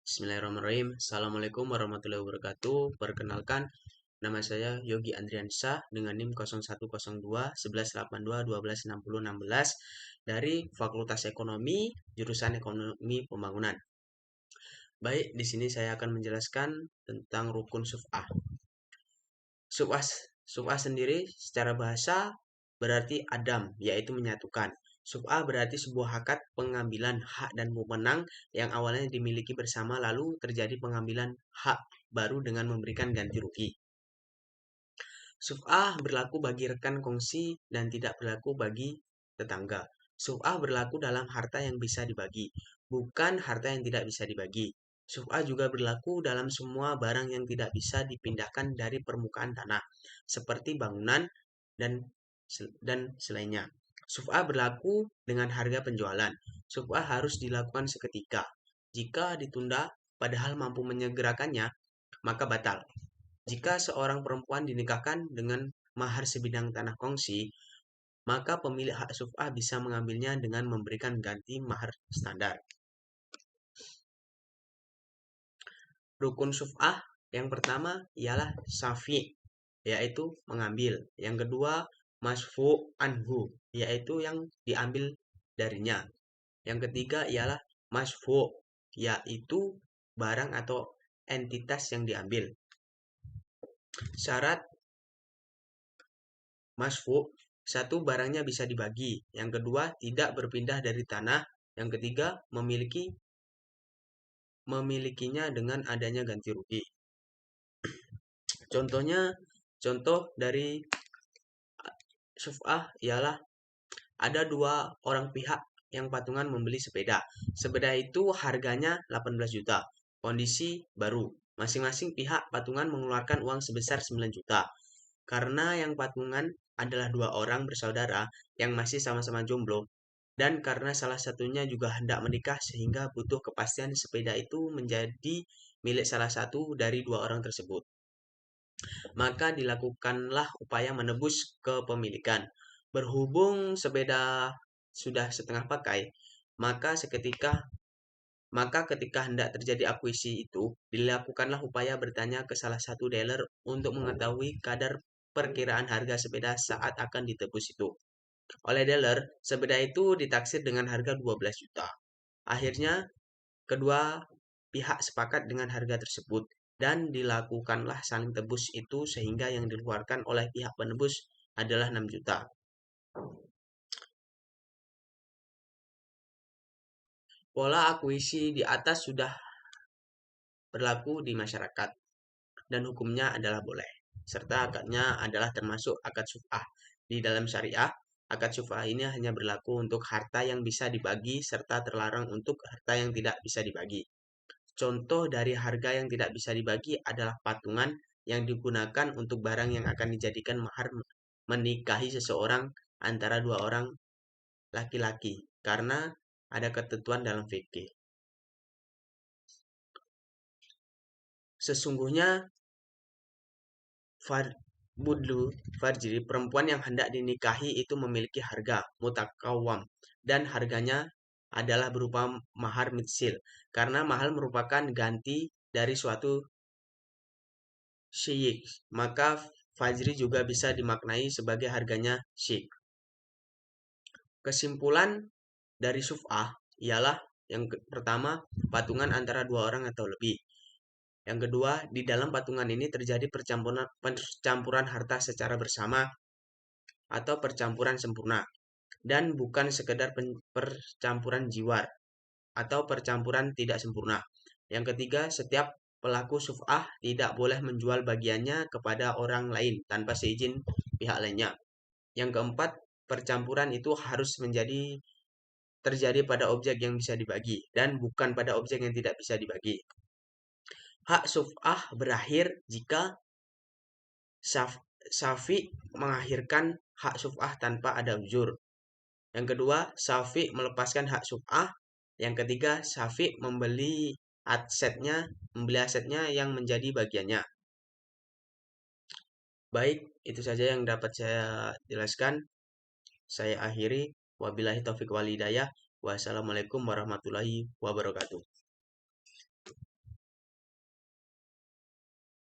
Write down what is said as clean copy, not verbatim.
Bismillahirrahmanirrahim. Assalamualaikum warahmatullahi wabarakatuh. Perkenalkan, nama saya Yogi Andriansyah dengan NIM 0102 1182 1260 16 dari Fakultas Ekonomi, jurusan Ekonomi Pembangunan. Baik, di sini saya akan menjelaskan tentang rukun syuf'ah. Syuf'ah sendiri secara bahasa berarti adam, yaitu menyatukan. Syuf'ah berarti sebuah akad pengambilan hak dan wewenang yang awalnya dimiliki bersama lalu terjadi pengambilan hak baru dengan memberikan ganti rugi. Syuf'ah berlaku bagi rekan kongsi dan tidak berlaku bagi tetangga. Syuf'ah berlaku dalam harta yang bisa dibagi, bukan harta yang tidak bisa dibagi. Syuf'ah juga berlaku dalam semua barang yang tidak bisa dipindahkan dari permukaan tanah, seperti bangunan dan selainnya. Syuf'ah berlaku dengan harga penjualan. Syuf'ah harus dilakukan seketika. Jika ditunda, padahal mampu menyegerakannya, maka batal. Jika seorang perempuan dinikahkan dengan mahar sebidang tanah kongsi, maka pemilik hak syuf'ah bisa mengambilnya dengan memberikan ganti mahar standar. Rukun syuf'ah yang pertama ialah syafi', yaitu mengambil. Yang kedua, masfu' anhu, yaitu yang diambil darinya. Yang ketiga ialah masfu', yaitu barang atau entitas yang diambil. Syarat masfu', satu, barangnya bisa dibagi. Yang kedua, tidak berpindah dari tanah. Yang ketiga, memilikinya dengan adanya ganti rugi. Contoh dari syuf'ah ialah ada dua orang pihak yang patungan membeli sepeda. Sepeda itu harganya 18 juta. Kondisi baru. Masing-masing pihak patungan mengeluarkan uang sebesar 9 juta. Karena yang patungan adalah dua orang bersaudara yang masih sama-sama jomblo, dan karena salah satunya juga hendak menikah sehingga butuh kepastian sepeda itu menjadi milik salah satu dari dua orang tersebut. Maka dilakukanlah upaya menebus kepemilikan. Berhubung sepeda sudah setengah pakai, maka ketika hendak terjadi akuisisi itu, dilakukanlah upaya bertanya ke salah satu dealer untuk mengetahui kadar perkiraan harga sepeda saat akan ditebus itu. Oleh dealer, sepeda itu ditaksir dengan harga 12 juta. Akhirnya, kedua pihak sepakat dengan harga tersebut dan dilakukanlah saling tebus itu sehingga yang dikeluarkan oleh pihak penebus adalah 6 juta. Pola akuisisi di atas sudah berlaku di masyarakat dan hukumnya adalah boleh, serta akadnya adalah termasuk akad syuf'ah. Di dalam syariah, akad syuf'ah ini hanya berlaku untuk harta yang bisa dibagi serta terlarang untuk harta yang tidak bisa dibagi. Contoh dari harga yang tidak bisa dibagi adalah patungan yang digunakan untuk barang yang akan dijadikan mahar menikahi seseorang antara dua orang laki-laki, karena ada ketentuan dalam fikih. Sesungguhnya Fajri, perempuan yang hendak dinikahi itu memiliki harga mutakawam dan harganya adalah berupa mahar mitsil, karena mahar merupakan ganti dari suatu syik, maka Fajri juga bisa dimaknai sebagai harganya syik. Kesimpulan dari syuf'ah ialah yang pertama, patungan antara dua orang atau lebih. Yang kedua, di dalam patungan ini terjadi percampuran harta secara bersama atau percampuran sempurna, dan bukan sekedar percampuran jiwar atau percampuran tidak sempurna. Yang ketiga, setiap pelaku syuf'ah tidak boleh menjual bagiannya kepada orang lain tanpa seizin pihak lainnya. Yang keempat, percampuran itu harus terjadi pada objek yang bisa dibagi dan bukan pada objek yang tidak bisa dibagi. Hak syuf'ah berakhir jika syafi' mengakhirkan hak syuf'ah tanpa ada uzur. Yang kedua, syafi' melepaskan hak syuf'ah. Yang ketiga, syafi' membeli asetnya yang menjadi bagiannya. Baik, itu saja yang dapat saya jelaskan. Saya akhiri. Wabillahi taufiq wal hidayah. Wassalamualaikum warahmatullahi wabarakatuh.